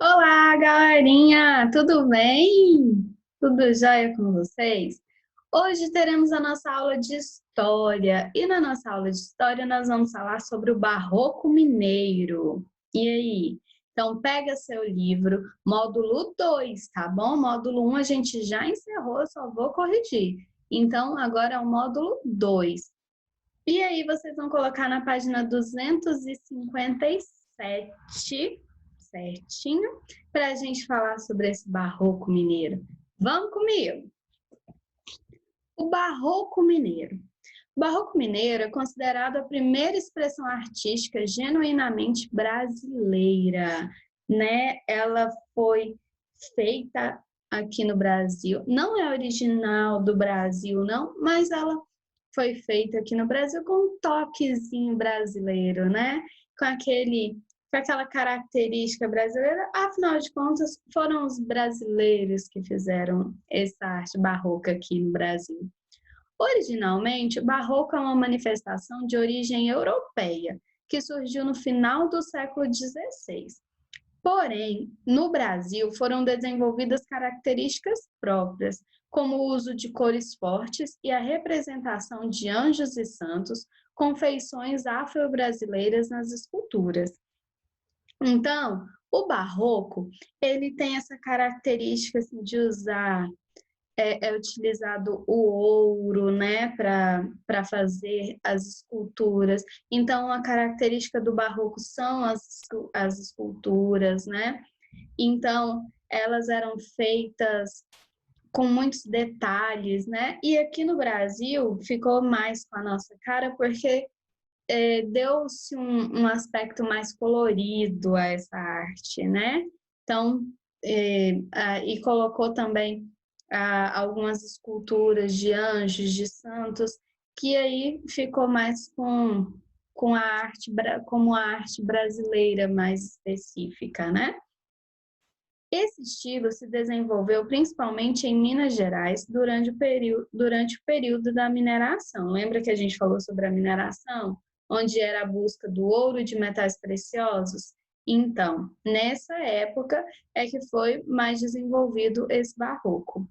Olá, galerinha! Tudo bem? Tudo jóia com vocês? Hoje teremos a nossa aula de história e na nossa aula de história nós vamos falar sobre o Barroco Mineiro. E aí? Então pega seu livro, módulo 2, tá bom? Módulo um a gente já encerrou, só vou corrigir. Então agora é o módulo 2. E aí vocês vão colocar na página 257, certinho, para a gente falar sobre esse barroco mineiro. Vamos comigo? O barroco mineiro. O barroco mineiro é considerado a primeira expressão artística genuinamente brasileira, né? Ela foi feita aqui no Brasil, não é original do Brasil, não, mas ela foi feita aqui no Brasil com um toquezinho brasileiro, né? Com aquele, com aquela característica brasileira. Afinal de contas, foram os brasileiros que fizeram essa arte barroca aqui no Brasil. Originalmente, o barroco é uma manifestação de origem europeia, que surgiu no final do século XVI. Porém, no Brasil foram desenvolvidas características próprias, como o uso de cores fortes e a representação de anjos e santos com feições afro-brasileiras nas esculturas. Então, o barroco, ele tem essa característica assim, de usar é utilizado o ouro, né, para fazer as esculturas. Então, a característica do barroco são as esculturas, né? Então, elas eram feitas com muitos detalhes, né? E aqui no Brasil ficou mais com a nossa cara porque deu-se um aspecto mais colorido a essa arte, né? Então, e colocou também algumas esculturas de anjos, de santos, que aí ficou mais com a arte, como a arte brasileira mais específica, né? Esse estilo se desenvolveu principalmente em Minas Gerais durante o período da mineração. Lembra que a gente falou sobre a mineração? Onde era a busca do ouro e de metais preciosos? Então, nessa época é que foi mais desenvolvido esse barroco.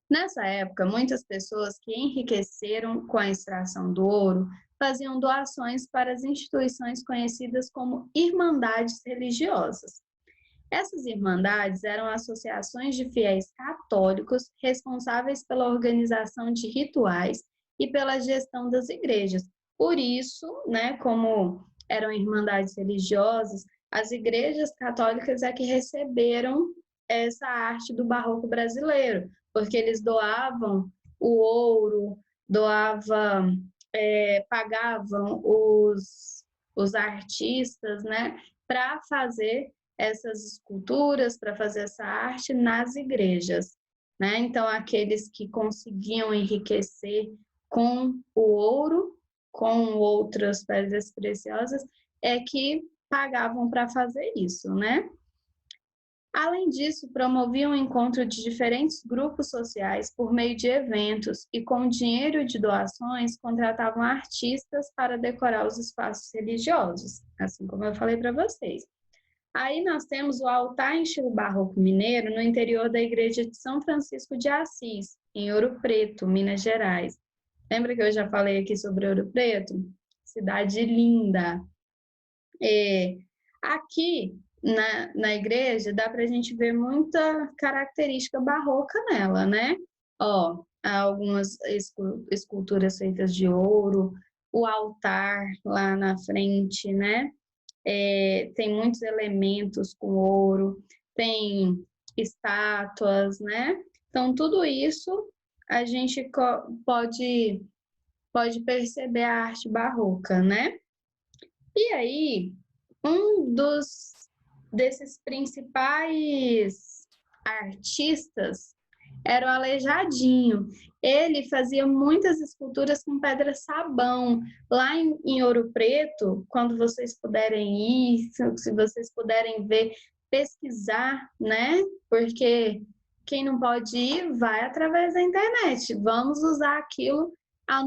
Nessa época, muitas pessoas que enriqueceram com a extração do ouro faziam doações para as instituições conhecidas como irmandades religiosas. Essas irmandades eram associações de fiéis católicos responsáveis pela organização de rituais e pela gestão das igrejas. Por isso, né, como eram irmandades religiosas, as igrejas católicas é que receberam essa arte do barroco brasileiro, porque eles doavam o ouro, doavam, pagavam os artistas, né, para fazer essas esculturas, para fazer essa arte nas igrejas, né? Então, aqueles que conseguiam enriquecer com o ouro, com outras pedras preciosas, é que pagavam para fazer isso, né? Além disso, promoviam o encontro de diferentes grupos sociais por meio de eventos e, com dinheiro de doações, contratavam artistas para decorar os espaços religiosos, assim como eu falei para vocês. Aí nós temos o altar em estilo barroco mineiro no interior da igreja de São Francisco de Assis, em Ouro Preto, Minas Gerais. Lembra que eu já falei aqui sobre Ouro Preto? Cidade linda. Aqui na igreja dá para a gente ver muita característica barroca nela, né? Ó, há algumas esculturas feitas de ouro, o altar lá na frente, né? Tem muitos elementos com ouro, tem estátuas, né? Então, tudo isso a gente pode perceber a arte barroca, né? E aí, um desses principais artistas era o Aleijadinho. Ele fazia muitas esculturas com pedra sabão. Lá em Ouro Preto, quando vocês puderem ir, se vocês puderem ver, pesquisar, né? Porque quem não pode ir, vai através da internet. Vamos usar aquilo, a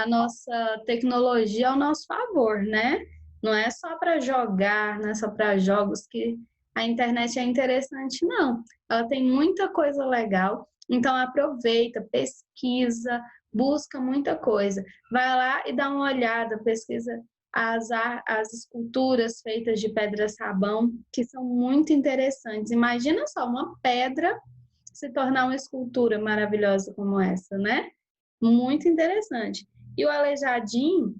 nossa tecnologia ao nosso favor, né? Não é só para jogar, não é só para jogos que a internet é interessante, não. Ela tem muita coisa legal, então aproveita, pesquisa, busca muita coisa. Vai lá e dá uma olhada, pesquisa as esculturas feitas de pedra-sabão, que são muito interessantes. Imagina só, uma pedra se tornar uma escultura maravilhosa como essa, né? Muito interessante. E o Aleijadinho,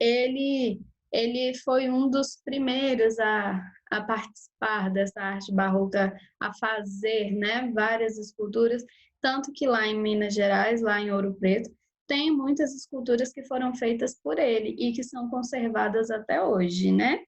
ele, ele foi um dos primeiros a participar dessa arte barroca, a fazer, né, várias esculturas, tanto que lá em Minas Gerais, lá em Ouro Preto, tem muitas esculturas que foram feitas por ele e que são conservadas até hoje, né?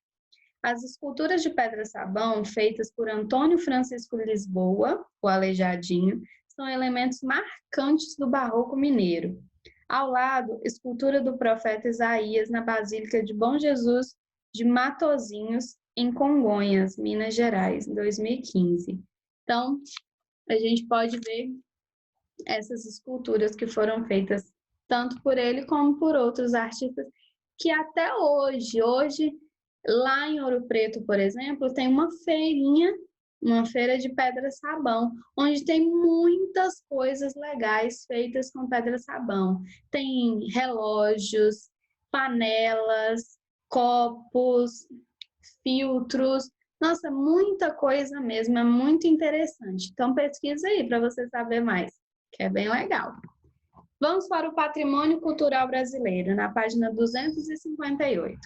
As esculturas de pedra-sabão, feitas por Antônio Francisco Lisboa, o Aleijadinho, são elementos marcantes do barroco mineiro. Ao lado, escultura do profeta Isaías na Basílica de Bom Jesus de Matozinhos, em Congonhas, Minas Gerais, em 2015. Então, a gente pode ver essas esculturas que foram feitas tanto por ele como por outros artistas que até hoje, lá em Ouro Preto, por exemplo, tem uma feirinha, uma feira de pedra-sabão, onde tem muitas coisas legais feitas com pedra-sabão. Tem relógios, panelas, copos, filtros, nossa, muita coisa mesmo, é muito interessante. Então pesquisa aí para você saber mais, que é bem legal. Vamos para o patrimônio cultural brasileiro, na página 258.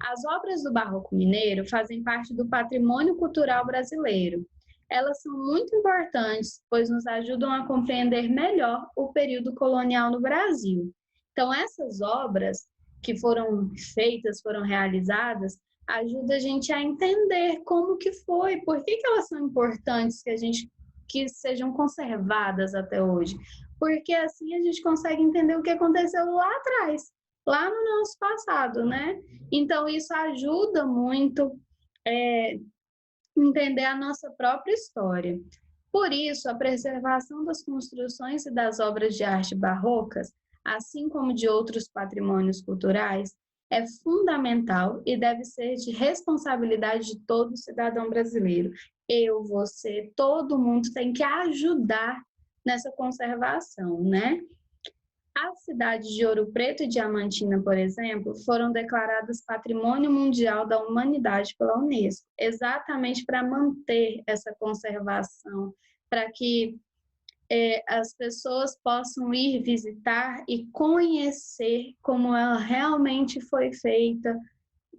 As obras do Barroco Mineiro fazem parte do patrimônio cultural brasileiro. Elas são muito importantes, pois nos ajudam a compreender melhor o período colonial no Brasil. Então, essas obras que foram feitas, foram realizadas, ajudam a gente a entender como que foi, por que elas são importantes que sejam conservadas até hoje. Porque assim a gente consegue entender o que aconteceu lá atrás, lá no nosso passado, né? Então, isso ajuda muito entender a nossa própria história. Por isso, a preservação das construções e das obras de arte barrocas, assim como de outros patrimônios culturais, é fundamental e deve ser de responsabilidade de todo cidadão brasileiro. Eu, você, todo mundo tem que ajudar nessa conservação, né? As cidades de Ouro Preto e Diamantina, por exemplo, foram declaradas Patrimônio Mundial da Humanidade pela Unesco, exatamente para manter essa conservação, para que as pessoas possam ir visitar e conhecer como ela realmente foi feita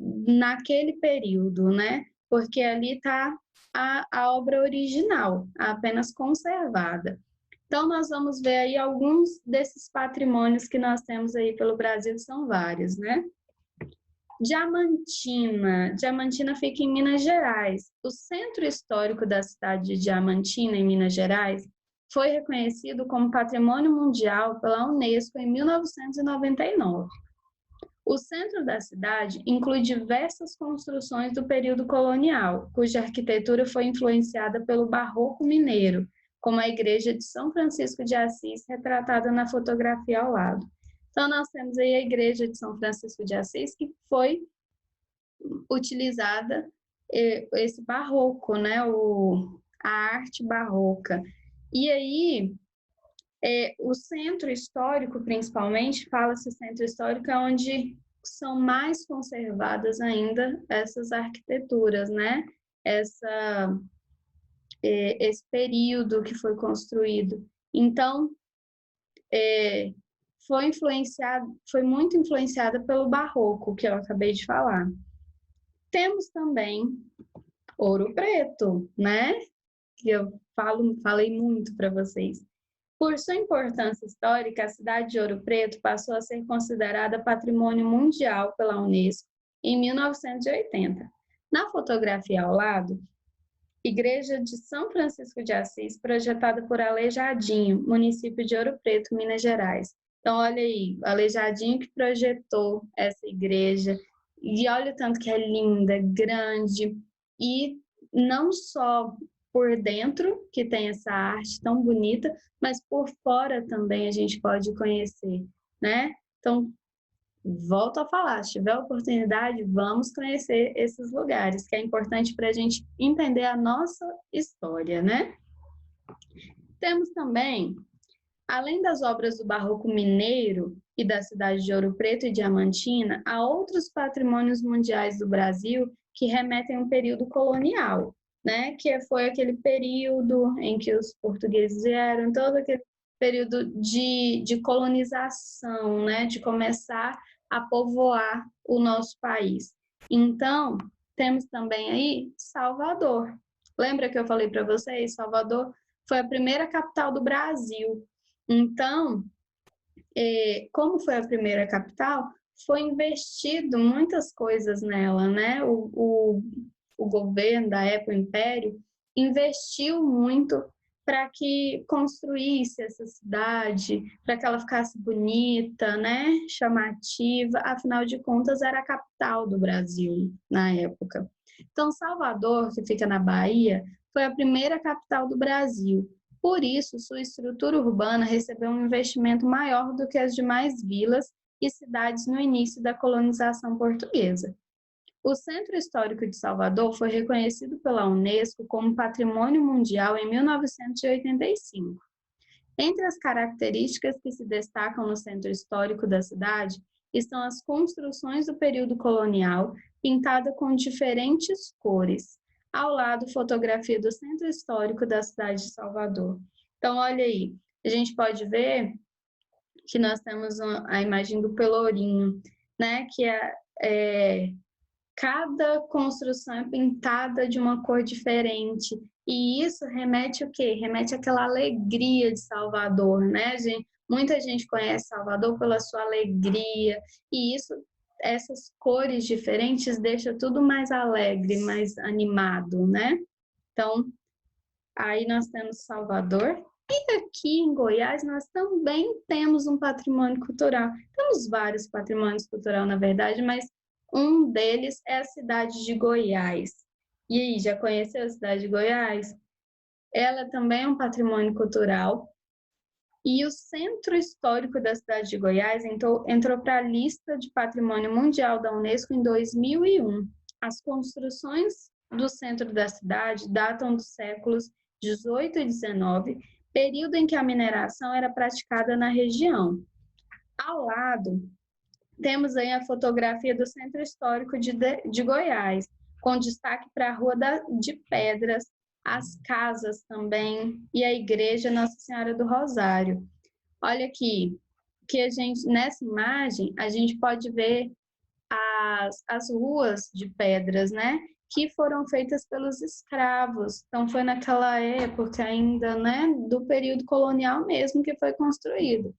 naquele período, né? Porque ali está a obra original, apenas conservada. Então, nós vamos ver aí alguns desses patrimônios que nós temos aí pelo Brasil, são vários, né? Diamantina. Diamantina fica em Minas Gerais. O centro histórico da cidade de Diamantina, em Minas Gerais, foi reconhecido como Patrimônio Mundial pela Unesco em 1999. O centro da cidade inclui diversas construções do período colonial, cuja arquitetura foi influenciada pelo Barroco mineiro, como a Igreja de São Francisco de Assis, retratada na fotografia ao lado. Então, nós temos aí a Igreja de São Francisco de Assis, que foi utilizada esse barroco, né? A arte barroca. E aí, o centro histórico, principalmente, fala-se centro histórico, é onde são mais conservadas ainda essas arquiteturas, né? Esse período que foi construído. Então, foi muito influenciada pelo barroco, que eu acabei de falar. Temos também Ouro Preto, né? Que eu falei muito para vocês. Por sua importância histórica, a cidade de Ouro Preto passou a ser considerada Patrimônio Mundial pela Unesco em 1980. Na fotografia ao lado, Igreja de São Francisco de Assis, projetada por Aleijadinho, município de Ouro Preto, Minas Gerais. Então, olha aí, Aleijadinho que projetou essa igreja, e olha o tanto que é linda, grande, e não só por dentro, que tem essa arte tão bonita, mas por fora também a gente pode conhecer, né? Então, volto a falar, se tiver oportunidade, vamos conhecer esses lugares, que é importante para a gente entender a nossa história, né? Temos também, além das obras do Barroco Mineiro e da cidade de Ouro Preto e Diamantina, há outros patrimônios mundiais do Brasil que remetem a um período colonial, né? Que foi aquele período em que os portugueses vieram, todo aquele período de colonização, né? De começar a povoar o nosso país. Então, temos também aí Salvador. Lembra que eu falei para vocês? Salvador foi a primeira capital do Brasil. Então, como foi a primeira capital, foi investido muitas coisas nela, né? O governo da época, o Império, investiu muito para que construísse essa cidade, para que ela ficasse bonita, né? Chamativa. Afinal de contas, era a capital do Brasil na época. Então, Salvador, que fica na Bahia, foi a primeira capital do Brasil. Por isso, sua estrutura urbana recebeu um investimento maior do que as demais vilas e cidades no início da colonização portuguesa. O Centro Histórico de Salvador foi reconhecido pela Unesco como Patrimônio Mundial em 1985. Entre as características que se destacam no Centro Histórico da cidade estão as construções do período colonial, pintada com diferentes cores. Ao lado, fotografia do Centro Histórico da cidade de Salvador. Então, olha aí, a gente pode ver que nós temos a imagem do Pelourinho, né? Que cada construção é pintada de uma cor diferente. E isso remete o quê? Remete àquela alegria de Salvador, né, gente? Muita gente conhece Salvador pela sua alegria. E isso, essas cores diferentes deixam tudo mais alegre, mais animado, né? Então, aí nós temos Salvador. E aqui em Goiás nós também temos um patrimônio cultural. Temos vários patrimônios culturais, na verdade, mas um deles é a cidade de Goiás. E aí, já conheceu a cidade de Goiás? Ela também é um patrimônio cultural. E o Centro Histórico da cidade de Goiás entrou para a lista de Patrimônio Mundial da Unesco em 2001. As construções do centro da cidade datam dos séculos 18 e 19, período em que a mineração era praticada na região. Ao lado, temos aí a fotografia do Centro Histórico de Goiás, com destaque para a Rua de Pedras, as casas também e a Igreja Nossa Senhora do Rosário. Olha aqui, que nessa imagem, a gente pode ver as ruas de pedras, né? Que foram feitas pelos escravos. Então, foi naquela época ainda, né? Do período colonial mesmo que foi construído.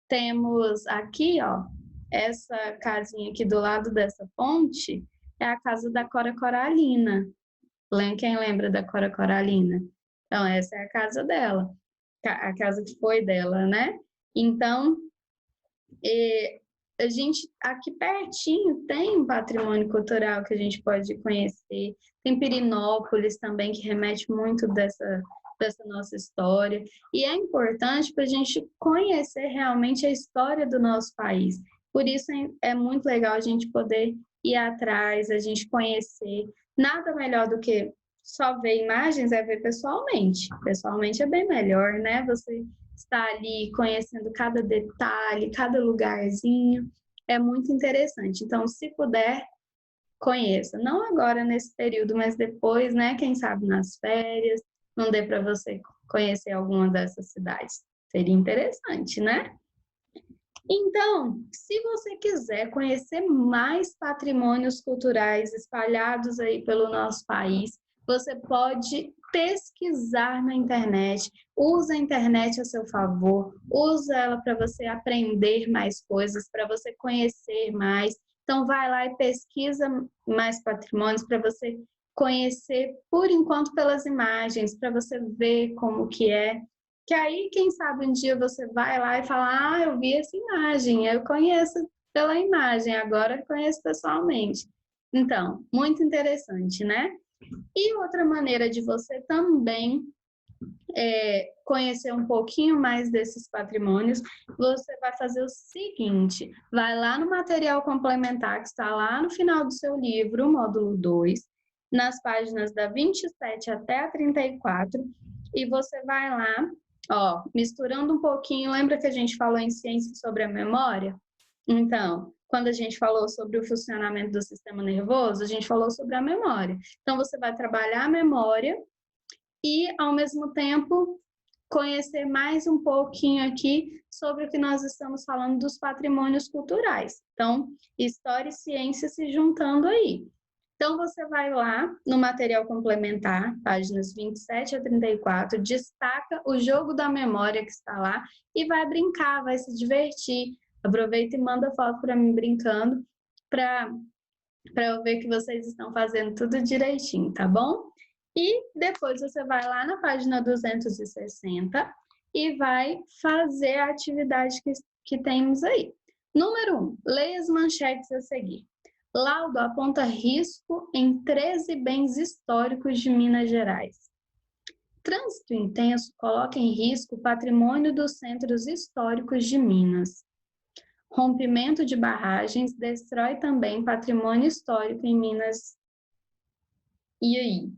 Temos aqui, ó, essa casinha aqui do lado dessa ponte, é a casa da Cora Coralina. Quem lembra da Cora Coralina? Então, essa é a casa dela, a casa que foi dela, né? Então, a gente aqui pertinho tem um patrimônio cultural que a gente pode conhecer. Tem Pirinópolis também, que remete muito dessa nossa história. E é importante para a gente conhecer realmente a história do nosso país. Por isso é muito legal a gente poder ir atrás, a gente conhecer. Nada melhor do que só ver imagens, é ver pessoalmente. Pessoalmente é bem melhor, né? Você está ali conhecendo cada detalhe, cada lugarzinho. É muito interessante. Então, se puder, conheça. Não agora nesse período, mas depois, né? Quem sabe nas férias, não dê para você conhecer alguma dessas cidades. Seria interessante, né? Então, se você quiser conhecer mais patrimônios culturais espalhados aí pelo nosso país, você pode pesquisar na internet. Usa a internet a seu favor, usa ela para você aprender mais coisas, para você conhecer mais. Então, vai lá e pesquisa mais patrimônios para você conhecer, por enquanto, pelas imagens, para você ver como que é. Que aí, quem sabe, um dia você vai lá e fala, eu vi essa imagem, eu conheço pela imagem, agora eu conheço pessoalmente. Então, muito interessante, né? E outra maneira de você também conhecer um pouquinho mais desses patrimônios, você vai fazer o seguinte, vai lá no material complementar que está lá no final do seu livro, módulo 2, nas páginas da 27 até a 34, e você vai lá, ó, misturando um pouquinho, lembra que a gente falou em ciência sobre a memória? Então, quando a gente falou sobre o funcionamento do sistema nervoso, a gente falou sobre a memória. Então, você vai trabalhar a memória e, ao mesmo tempo, conhecer mais um pouquinho aqui sobre o que nós estamos falando dos patrimônios culturais. Então, história e ciência se juntando aí. Então, você vai lá no material complementar, páginas 27 a 34, destaca o jogo da memória que está lá e vai brincar, vai se divertir. Aproveita e manda foto para mim brincando, para eu ver que vocês estão fazendo tudo direitinho, tá bom? E depois você vai lá na página 260 e vai fazer a atividade que temos aí. Número 1, leia as manchetes a seguir. Laudo aponta risco em 13 bens históricos de Minas Gerais. Trânsito intenso coloca em risco o patrimônio dos centros históricos de Minas. Rompimento de barragens destrói também patrimônio histórico em Minas. E aí? O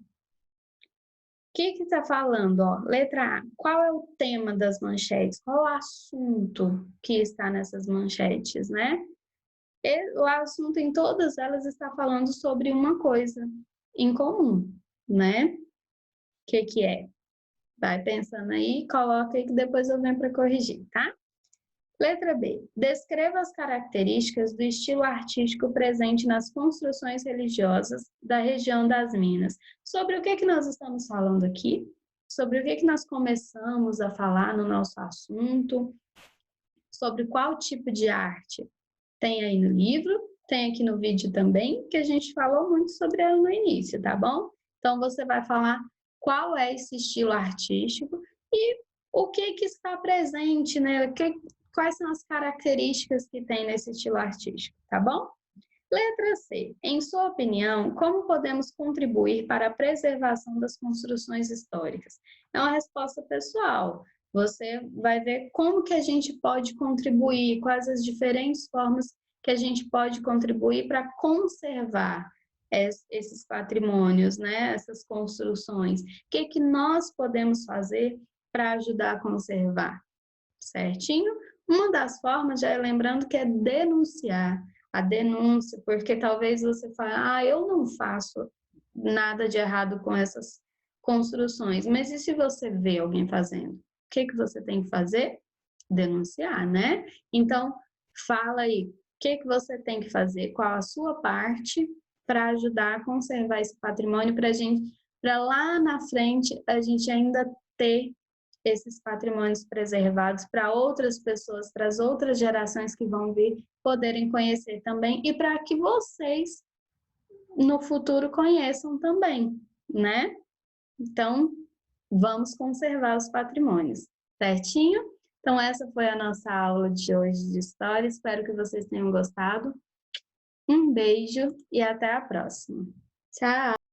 que está falando? Ó, letra A. Qual é o tema das manchetes? Qual o assunto que está nessas manchetes, né? O assunto em todas elas está falando sobre uma coisa em comum, né? O que é? Vai pensando aí, coloca aí que depois eu venho para corrigir, tá? Letra B. Descreva as características do estilo artístico presente nas construções religiosas da região das Minas. Sobre o que nós estamos falando aqui? Sobre o que nós começamos a falar no nosso assunto? Sobre qual tipo de arte? Tem aí no livro, tem aqui no vídeo também, que a gente falou muito sobre ela no início, tá bom? Então, você vai falar qual é esse estilo artístico e o que está presente, né? Quais são as características que tem nesse estilo artístico, tá bom? Letra C. Em sua opinião, como podemos contribuir para a preservação das construções históricas? É uma resposta pessoal. Você vai ver como que a gente pode contribuir, quais as diferentes formas que a gente pode contribuir para conservar esses patrimônios, né? Essas construções. O que nós podemos fazer para ajudar a conservar? Certinho? Uma das formas, já é lembrando que é denunciar. A denúncia, porque talvez você fale, eu não faço nada de errado com essas construções, mas e se você vê alguém fazendo? O que você tem que fazer? Denunciar, né? Então, fala aí, o que você tem que fazer, qual a sua parte para ajudar a conservar esse patrimônio para lá na frente a gente ainda ter esses patrimônios preservados para outras pessoas, para as outras gerações que vão vir poderem conhecer também e para que vocês no futuro conheçam também, né? Então, vamos conservar os patrimônios, certinho? Então, essa foi a nossa aula de hoje de história. Espero que vocês tenham gostado. Um beijo e até a próxima. Tchau!